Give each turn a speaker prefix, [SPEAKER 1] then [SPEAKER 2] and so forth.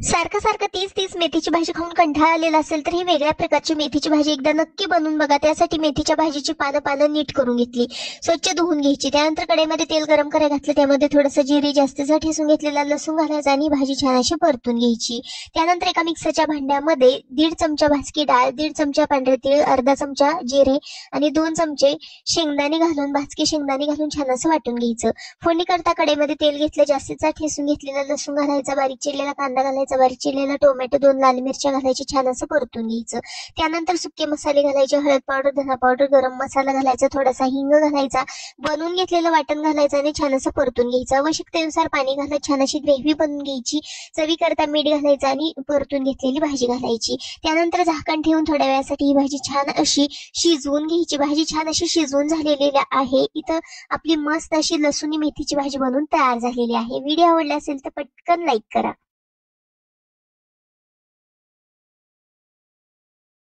[SPEAKER 1] सारखं सारखं तीच तीच मेथीची भाजी खाऊन कंटाळा आलेला असेल तर ही वेगळ्या प्रकारची मेथीची भाजी एकदा नक्की बनवून बघा। त्यासाठी मेथीच्या भाजीची पानं नीट करून घेतली, स्वच्छ धुवून घ्यायची। त्यानंतर कढईमध्ये तेल गरम करायला घातलं, त्यामध्ये थोडंसं जिरे, जास्तीचा ठेचून घेतलेला लसूण घालायचा आणि भाजी छान अशी परतून घ्यायची। त्यानंतर एका मिक्सरच्या भांड्यामध्ये 1.5 चमचा भाजकी डाळ, 1.5 चमचा पांढरे तीळ, अर्धा चमचा जिरे आणि 2 चमचे शेंगदाणे घालून, भाजकी शेंगदाणे घालून छान असं वाटून घ्यायचं। फोडणी करता कढईमध्ये तेल घेतलं, जास्तीचा ठेचून घेतलेला लसूण घालायचा, बारीक चिरलेला कांदा घालायचा, बारीक चिरलेला टोमॅटो, 2 लाल मिरच्या घालायची, छान असं परतून घ्यायचं। त्यानंतर सुके मसाले घालायचे, हळद पावडर, धना पावडर, गरम मसाला घालायचा, थोडासा हिंग घालायचा, बनवून घेतलेलं वाटण घालायचं आणि छान असं परतून घ्यायचं। आवश्यकतेनुसार पाणी घालत छान अशी ग्रेव्ही बनवून घ्यायची। चवीकरता मीठ घालायचं आणि परतून घेतलेली भाजी घालायची। त्यानंतर झाकण ठेवून थोड्या वेळासाठी ही भाजी छान अशी शिजवून घ्यायची। भाजी छान अशी शिजवून झालेली आहे। इथं आपली मस्त अशी लसूणी मेथीची भाजी बनवून तयार झालेली आहे। व्हिडिओ आवडला असेल तर पटकन लाईक करा।